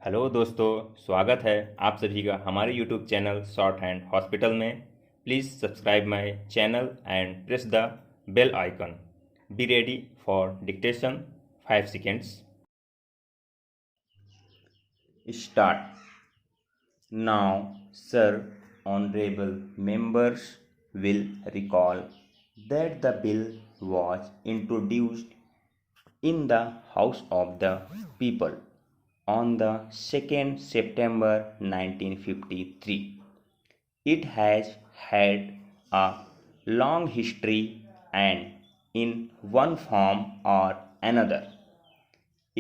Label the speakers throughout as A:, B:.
A: Hello दोस्तों, स्वागत है आप सभी का हमारे YouTube channel short hand hospital में। Please subscribe my channel and press the bell icon. Be ready for dictation 5 seconds. Start. Now, sir, honorable members will recall that the bill was introduced in the House of the People on the 2nd September 1953. It has had a long history, and in one form or another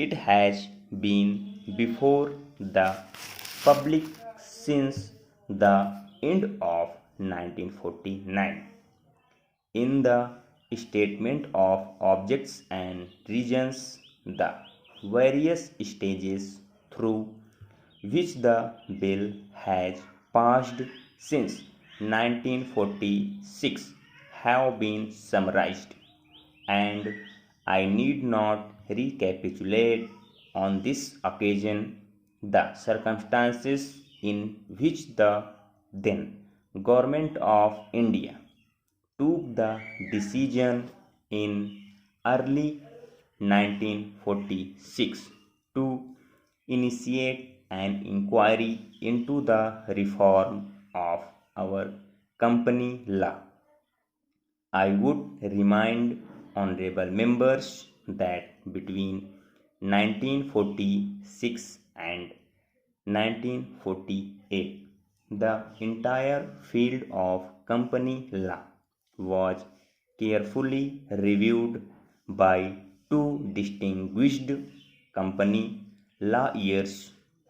A: it has been before the public since the end of 1949. In the statement of objects and reasons, the various stages through which the bill has passed since 1946 have been summarized, and I need not recapitulate on this occasion the circumstances in which the then Government of India took the decision in early 1946 to initiate an inquiry into the reform of our company law. I would remind honorable members that between 1946 and 1948, the entire field of company law was carefully reviewed by two distinguished company lawyers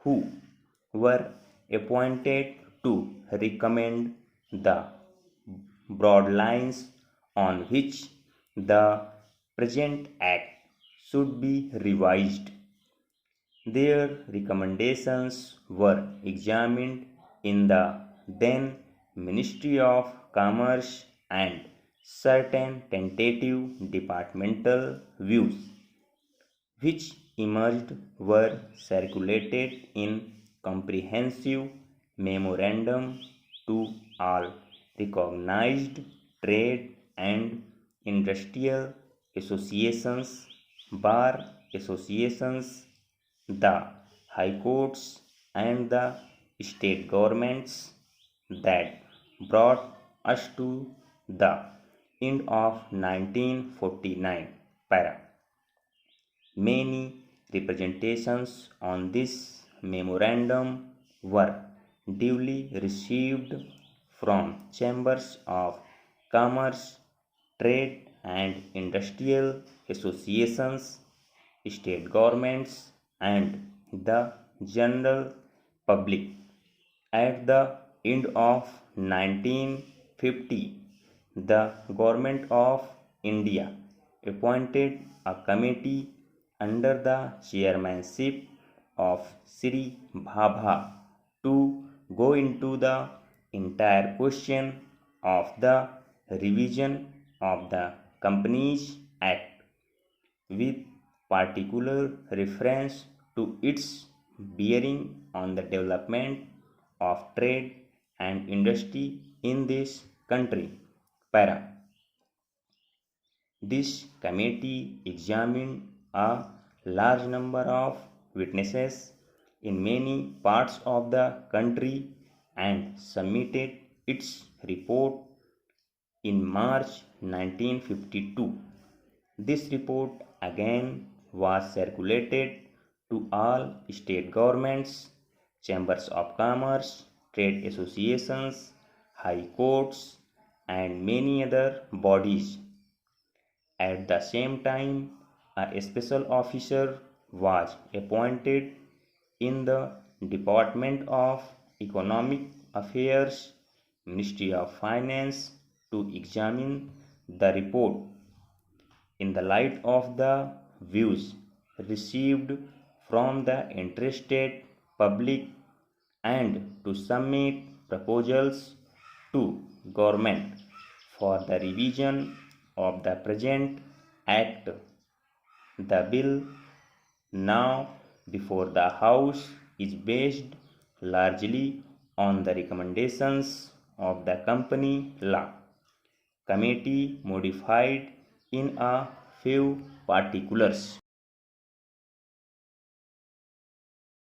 A: who were appointed to recommend the broad lines on which the present act should be revised. Their recommendations were examined in the then Ministry of Commerce, and certain tentative departmental views which emerged were circulated in comprehensive memorandum to all recognized trade and industrial associations, bar associations, the high courts, and the state governments, that brought us to the end of 1949 para. Many representations on this memorandum were duly received from chambers of commerce, trade and industrial associations, state governments, and the general public. At the end of 1950, the Government of India appointed a committee under the chairmanship of Sri Bhabha to go into the entire question of the revision of the Companies Act, with particular reference to its bearing on the development of trade and industry in this country. Para. This committee examined a large number of witnesses in many parts of the country and submitted its report in March 1952. This report again was circulated to all state governments, chambers of commerce, trade associations, high courts, and many other bodies. At the same time, a special officer was appointed in the Department of Economic Affairs, Ministry of Finance, to examine the report in the light of the views received from the interested public, and to submit proposals to government for the revision of the present act. The bill now before the House is based largely on the recommendations of the company law committee modified in a few particulars.